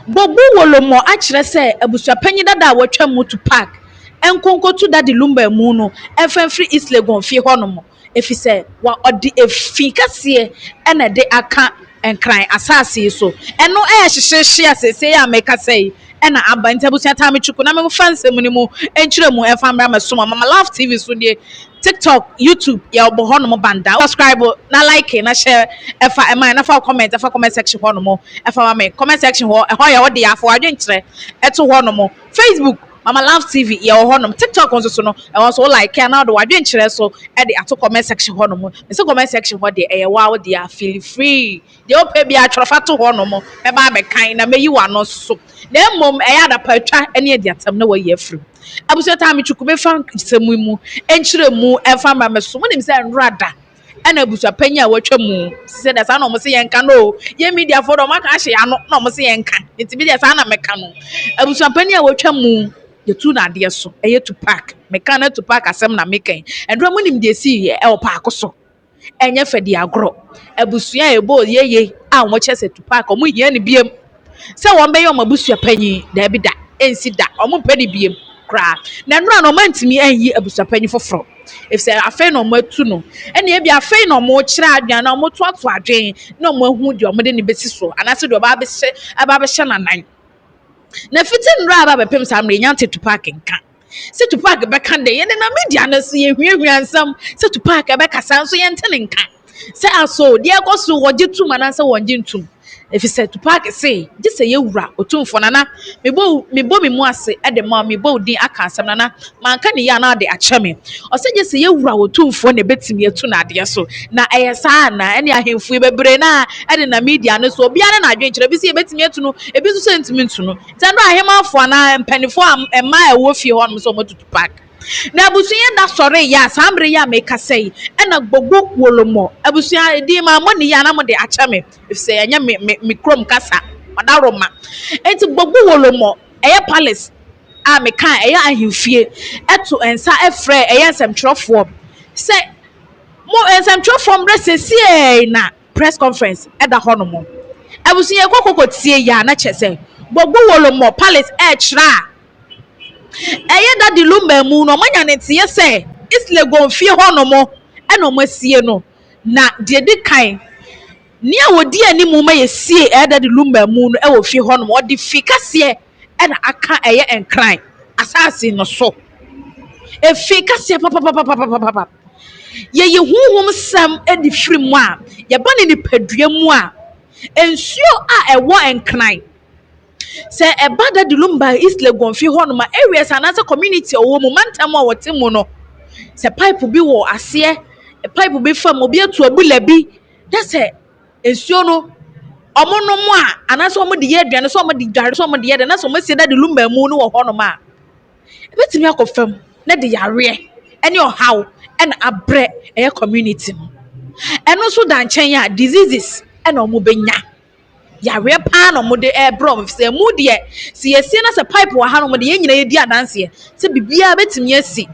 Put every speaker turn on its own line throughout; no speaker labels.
Gborbu Wulomo akyerɛ sɛ abusuapanyin dada a wɔtwa mu Tupac enkonkotu Daddy Lumba mu no efenfiri East Legon fie hɔ nom efi sɛ wa ɔde efi kɛseɛ ɛna de aka nkran asase so ɛno hyehyehye asese a meka sɛ ɛna aba ntabusua ta metwuku na me fansem ni mu enkyerɛ mu ɛfa mbra mesoma mama love tv so die TikTok, YouTube, ya obo ho no banda. Subscribe na like na share efa ema na fa comment section ho no mo. Efa ma me comment section ho e ho ya wo de afo adwenkyerɛ eto ho no mo. Facebook Mama Love TV ya ho no TikTok nso so no e won so like na do adwenkyerɛ so e de ato comment section ho no mo. Me say comment section ho de e wa wo de feel free. De o pe bia atwerɛfa to ho no mo. Me ba me kan na meyi wa no so. Na mmom e ya da patwa ene adi atam na wo ye afiri. Abusuapanin ta metwuku be fan semu mu enkyerɛ mu ɛfa ma meso mo nim sɛ nrada ɛna abusuapanyin a watwa mu sɛ da sa na ɔmo se yɛnka no ye media for do maka ahye ano na ɔmo se yɛnka nti bi da sa na meka no abusuapanyin a watwa mu yetu na ade so ɛyɛ Tupac meka na Tupac asɛm na meka ɛndro mo nim de si yɛ ɛwɔ paako so ɛnyɛ fɛdi agro abusua ebo yeye a ɔmo kyɛ sɛ Tupac ɔmo hia ne biem sɛ wɔn bɛyɛ ɔmo abusuapanyin da bi da ensi da ɔmo pɛ ne biem na nura no mantimi anyi abusuapanyin foforo efse afei no matu no ene e bia afei no mo kyerɛ adwan na mo to adwen na mo ahu de mo de ne besi so anase de aba be hye nanan na fiti nura aba bepem sa amre nyante Tupac nka se Tupac be kan de ye na media na so ye hwiahwia nsam se Tupac be kasa so ye ntene nka se aso de ekoso woje tum anase wonje ntum efise Tupac say gise ye wura otumfo nana mebo me mu ase e de ma mebo din aka asem nana manka ne ya na de akyɛ me o se gise ye wura otumfo na betimi atu na ade so na ɛyɛ saa na ene ahemfu bebre na e de na media no so obiara na adwen kyerɛ bi se ye betimi atu no ebi so se ntimi ntu no nta no ahemafo na mpanifo emma ɛwɔ fie hɔ no so mo Tupac na abusuya da sɔre ya sambre ya meka sɛ ɛna Gborbu Wulomo abusuya di ma mo ne ya na mo de akyɛ me sɛ anya me krom kasa madaroma enti Gborbu Wulomo ɛyɛ palace a meka ɛyɛ ahemfie ɛto ensa ɛfrɛ ɛyɛ nsɛmtwerɛfoɔ sɛ mo nsɛmtwerɛfoɔ mbrɛ sesie na press conference ɛda hɔ no mo abusuya kokokotie ya na kyɛ sɛ Gborbu Wulomo Palace ɛkyerɛ ɛyɛ Daddy Lumba mu no manya ne tie sɛ East Legon fie hɔ no mo ɛna ɔmo asie no na de di kan ne a wodi animu ma yɛsie ɛyɛ Daddy Lumba mu no ɛwɔ fie hɔ no mo ɔde fi kaseɛ ɛna aka ɛyɛ nkran asase no so efi kaseɛ papa ye huhum sam ɛde firi mu a yɛba ne nipadua mu a ensuo a ɛwɔ nkran se eba Daddy Lumba East Legon fi ho no ma areas anasa community owo mu mantam a wote mu no se pipe bi wo ase pipe bi fam obi atu abula bi da se ensuo no omo no mu a anasa omo de ye aduane so omo de dware so omo de ye de na so omo se Daddy Lumba mu no wo ho no ma ebetimi akofam na de yare ene ohaw ena abre eye community no eno so da nkyɛn a diseases ena omo benya yare pa no mo de brom se mu de se yesie na se pipe wa ha no mo de yenyina ye di adanse se bibia betimi asi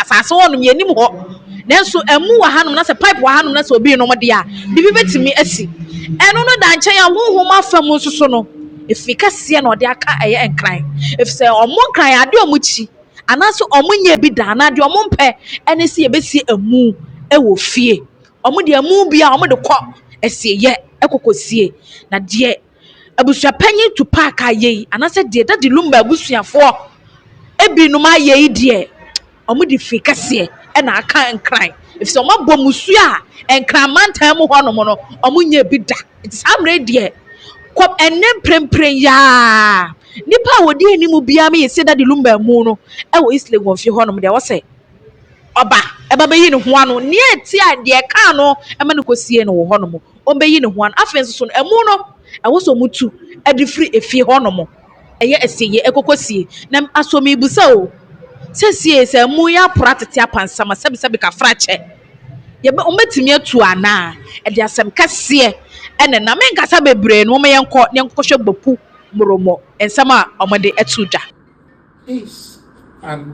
asase wo no yenim ho nanso emu wa ha no na se pipe wa ha no na se obi no mo de a bibi betimi asi eno no da nkyɛn a honhom afam nso so no efika se na ode aka eye nkran efise omo nkran ade omo chi anaso omo nya bi da na ade omo mpe ene se ye besie emu wɔ fie omo de emu bia omo de kɔ esieye ekokosie na de abusuapanyin Tupac aye anase de Daddy Lumba abusuafo ebinum aye de omo de fi kase e na aka nkran if so mabɔ musu a nkran mantan mu hɔ no mo no omo nya bi da samre de kɔ enem prempren ya nipa wodi animu bia me yesi Daddy Lumba mu no e wo East Legon fi hɔ no mo de wo se oba eba beyi ne ho ano ne eti a de ka no e ma ne kosie no wo hɔ no mo ombeyi ne ho an afenso so emu no ɛwo so mutu adifri efie hɔ no mo ɛyɛ esiye ekokosie na asomi busa o sesie se emu ya pratete apansama sebi ka frache ye be ometimi atu ana ɛde asɛm kase ɛne na menkasa bebre no me yɛnkɔ ne nkɔhwɛ Gborbu Wulomo ensama ɔmode atu da
peace and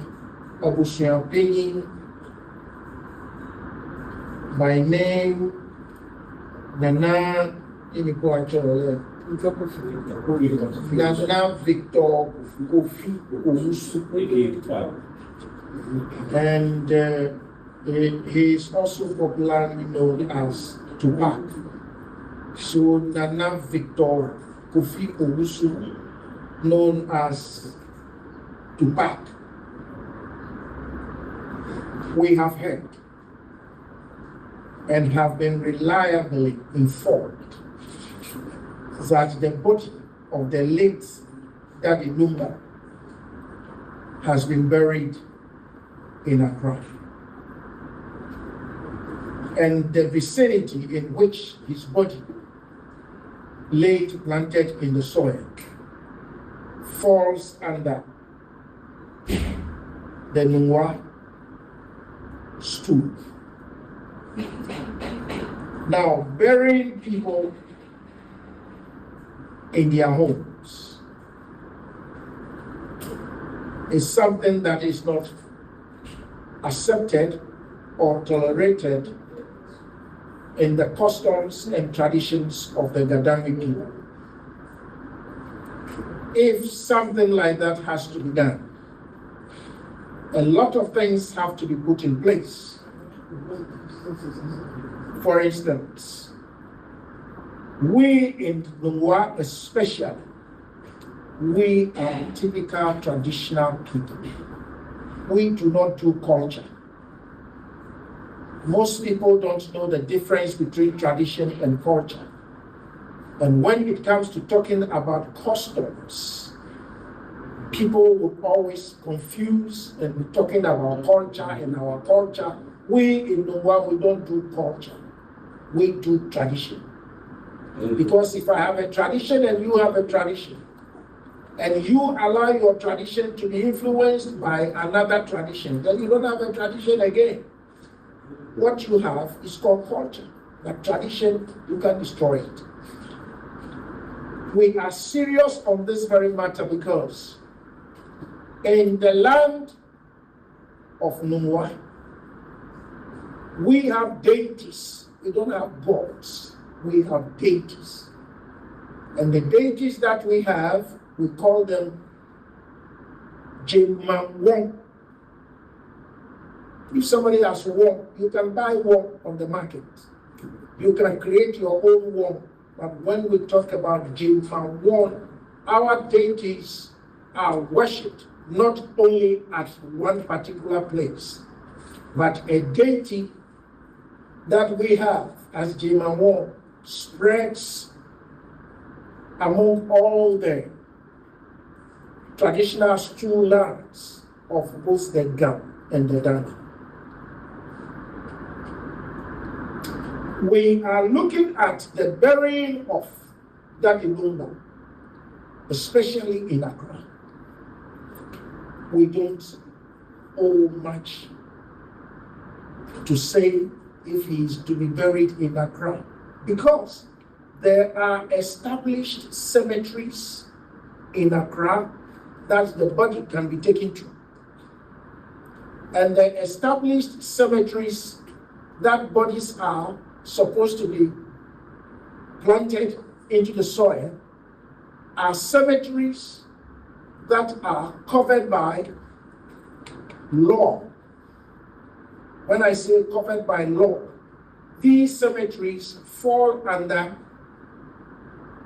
Abusuapanin. My name Nana Iniko Achorole. Nana Victor Kofi Owusu. And he is also popularly known as Tupac. So Nana Victor Kofi Owusu, known as Tupac, we have heard and have been reliably informed that the body of the late Daddy Lumba has been buried in Accra. And the vicinity in which his body lay planted in the soil falls under the Nungwa stool. Now, burying people in their homes is something that is not accepted or tolerated in the customs and traditions of the Ghanaian people. If something like that has to be done, a lot of things have to be put in place. For instance, we in Nungwa especially, we are typical traditional people. We do not do culture. Most people don't know the difference between tradition and culture. And when it comes to talking about customs, people would always confuse and be talking about culture and our culture. We in Nungwa, we don't do culture. We do tradition. Because if I have a tradition and you have a tradition, and you allow your tradition to be influenced by another tradition, then you don't have a tradition again. What you have is called culture. But tradition, you can destroy it. We are serious on this very matter because in the land of Nungwa, we have deities. We don't have gods. We have deities. And the deities that we have, we call them Jemawong. If somebody has wong, you can buy wong on the market. You can create your own wong. But when we talk about Jemawong, our deities are worshipped not only at one particular place, but a deity that we have as Jemawong spreads among all the traditional stew lands of both the Gam and the Dana. We are looking at the burying of Daddy Lumba, especially in Accra. We don't owe much to say if he is to be buried in Accra, because there are established cemeteries in Accra that the body can be taken to. And the established cemeteries that bodies are supposed to be planted into the soil are cemeteries that are covered by law. When I say covered by law, these cemeteries fall under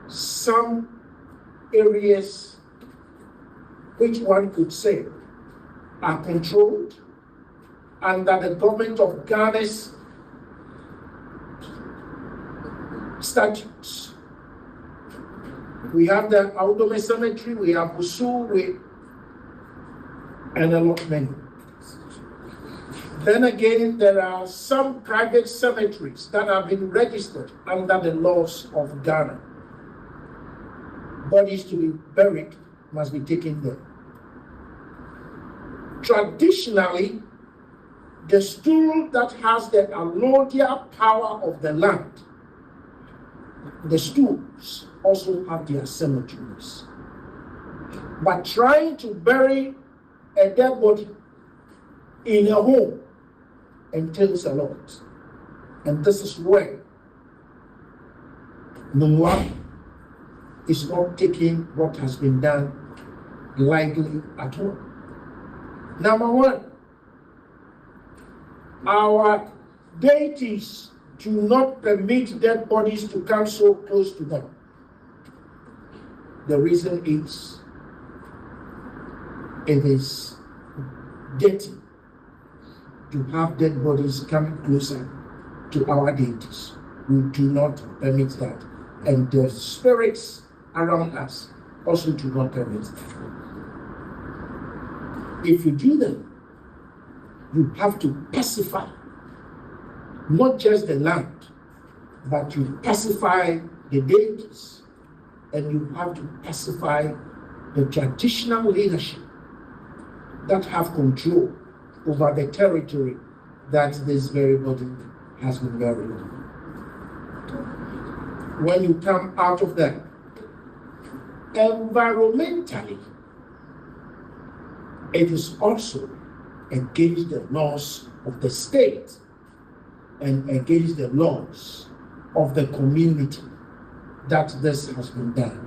some areas which one could say are controlled under the government of Ghana's statutes. We have the Audome Cemetery, we have Busu, and a lot many. Then again, there are some private cemeteries that have been registered under the laws of Ghana. Bodies to be buried must be taken there. Traditionally, the stool that has the allodial power of the land, the stools also have their cemeteries. But trying to bury a dead body in a home entails a lot. And this is where Nungwa is not taking what has been done lightly at all. Number one, our deities do not permit dead bodies to come so close to them. The reason is it is dirty to have dead bodies coming closer to our deities. We do not permit that. And the spirits around us also do not permit that. If you do that, you have to pacify not just the land, but you pacify the deities, and you have to pacify the traditional leadership that have control over the territory that this very body has been buried. When you come out of that, environmentally, it is also against the laws of the state and against the laws of the community that this has been done.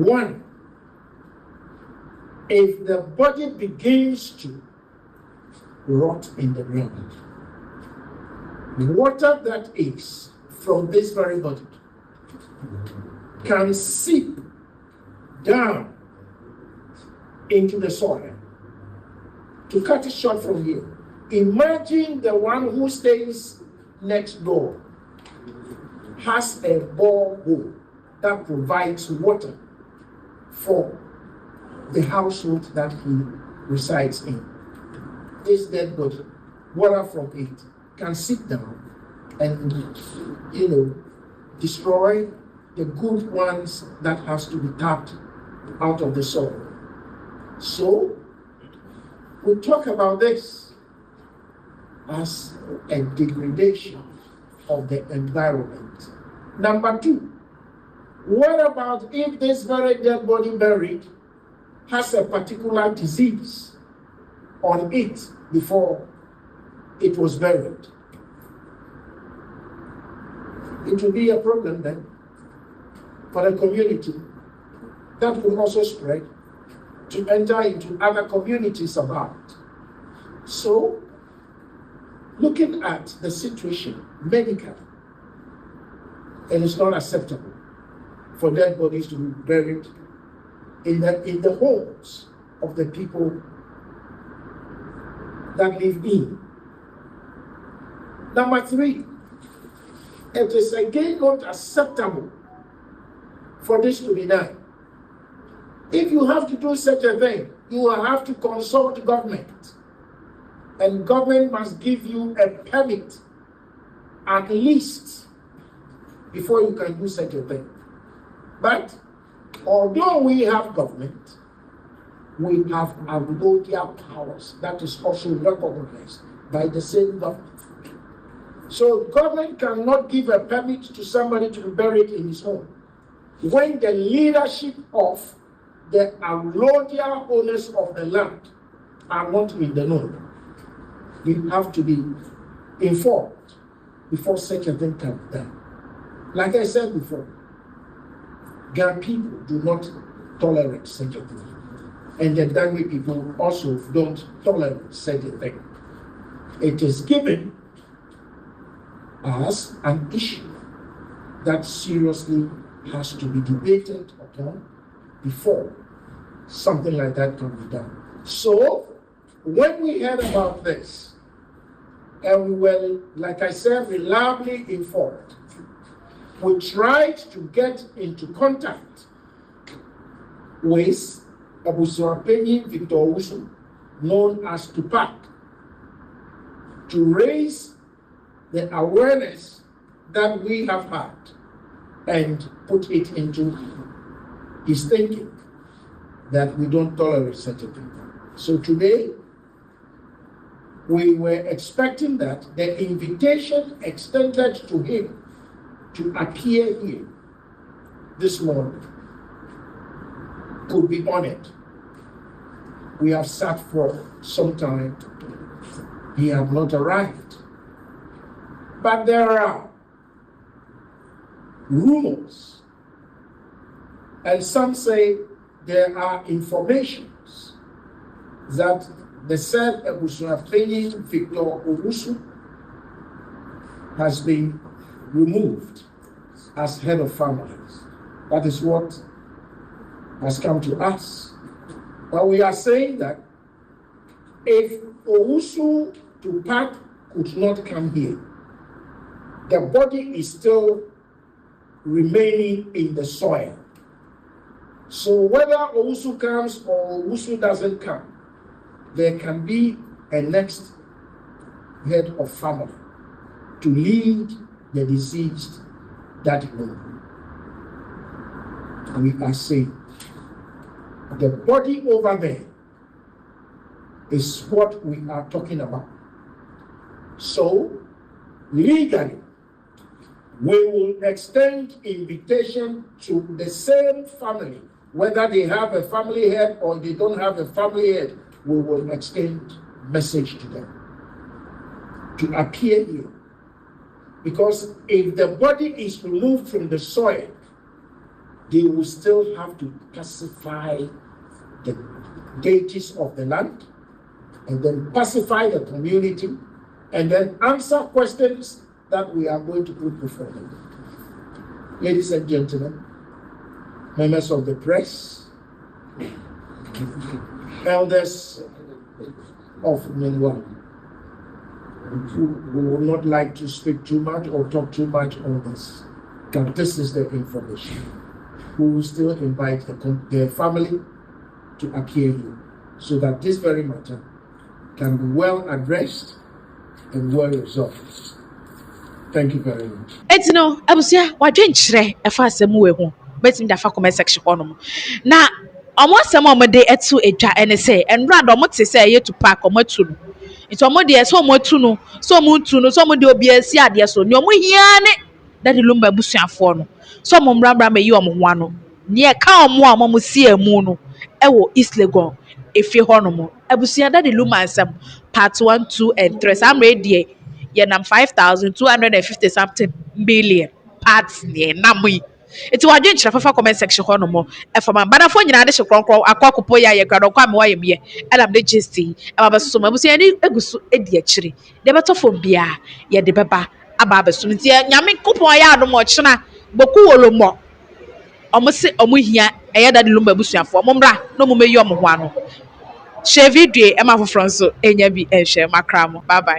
One, if the body begins to rot in the ground, water that is from this very body can seep down into the soil. To cut it short from here, imagine the one who stays next door has a borehole that provides water for the household that he resides in. This dead body, water from it can seep down and, destroy the good ones that has to be tapped out of the soil. So, we talk about this as a degradation of the environment. Number two, what about if this very dead body buried has a particular disease on it before it was buried? It will be a problem then for the community that will also spread to enter into other communities about. So, looking at the situation medically, it is not acceptable for dead bodies to be buried in the homes of the people that live in. Number three, it is again not acceptable for this to be done. If you have to do such a thing, you will have to consult government. And government must give you a permit, at least, before you can do such a thing. But, although we have government, we have allodial powers that is also recognized by the same government. So, government cannot give a permit to somebody to be buried in his home when the leadership of the allodial owners of the land are not in the know. You have to be informed before such a thing can be done. Like I said before, Ghanaian people do not tolerate such a thing. And the Dangme people also don't tolerate such a thing. It is given as an issue that seriously has to be debated upon before something like that can be done. So, when we heard about this, and we were, like I said, reliably informed, we tried to get into contact with Abusuapanin Tupac, known as Tupac, to raise the awareness that we have had and put it into his thinking that we don't tolerate such a thing. So today, we were expecting that the invitation extended to him to appear here this morning could be honored. We have sat for some time. He has not arrived. But there are rumors And some say there are informations that the said Abusuapanin Victor Owusu has been removed as head of families. That is what has come to us. But we are saying that if Owusu Tupac could not come here, the body is still remaining in the soil. So whether Owusu comes or Owusu doesn't come, there can be a next head of family to lead the deceased Daddy Lumba. We are saying the body over there is what we are talking about. So legally, we will extend invitation to the same family, whether they have a family head or they don't have a family head. We will extend message to them to appear here. Because if the body is removed from the soil, they will still have to pacify the deities of the land, and then pacify the community, and then answer questions that we are going to put before them. Ladies and gentlemen, members of the press, elders of Minwa, we would not like to speak too much or talk too much on this, but this is the information. We will still invite the family to appear here so that this very matter can be well addressed and well resolved. Thank you very much.
It's no, Abusia, what drench a fast move home, but in the comment section. Now, almost some of my day at 2 and say, and rather what to say you to pack or much. It's almost there, so much to know, so moon to know, some of the OBS, yeah, so no more here. Daddy Lumba Busia phone. Some rambra may you am one. Near cow more, mamma see a moon. Ewo East Legon, if you honomo. Abusia Daddy Lumba and some parts 1, 2, and 3. I'm ready. Yenam 5,250 something billion parts near Namui. It's what you for comment section honomo. And for my banner phone, you know, this crawl a cockpoya, your grand come away me, and I'm the gisty. I'm a summer, was any idiotry. The better for beer, yet the pepper. Ababa sunti nyame kopon ya adom ochena boku wolomo omo se omo hia eye Daddy Lumba busuafo omo mra no mo meyi omo ho ano share video e ma foforo nso enya bi ehwe makra mo bye bye.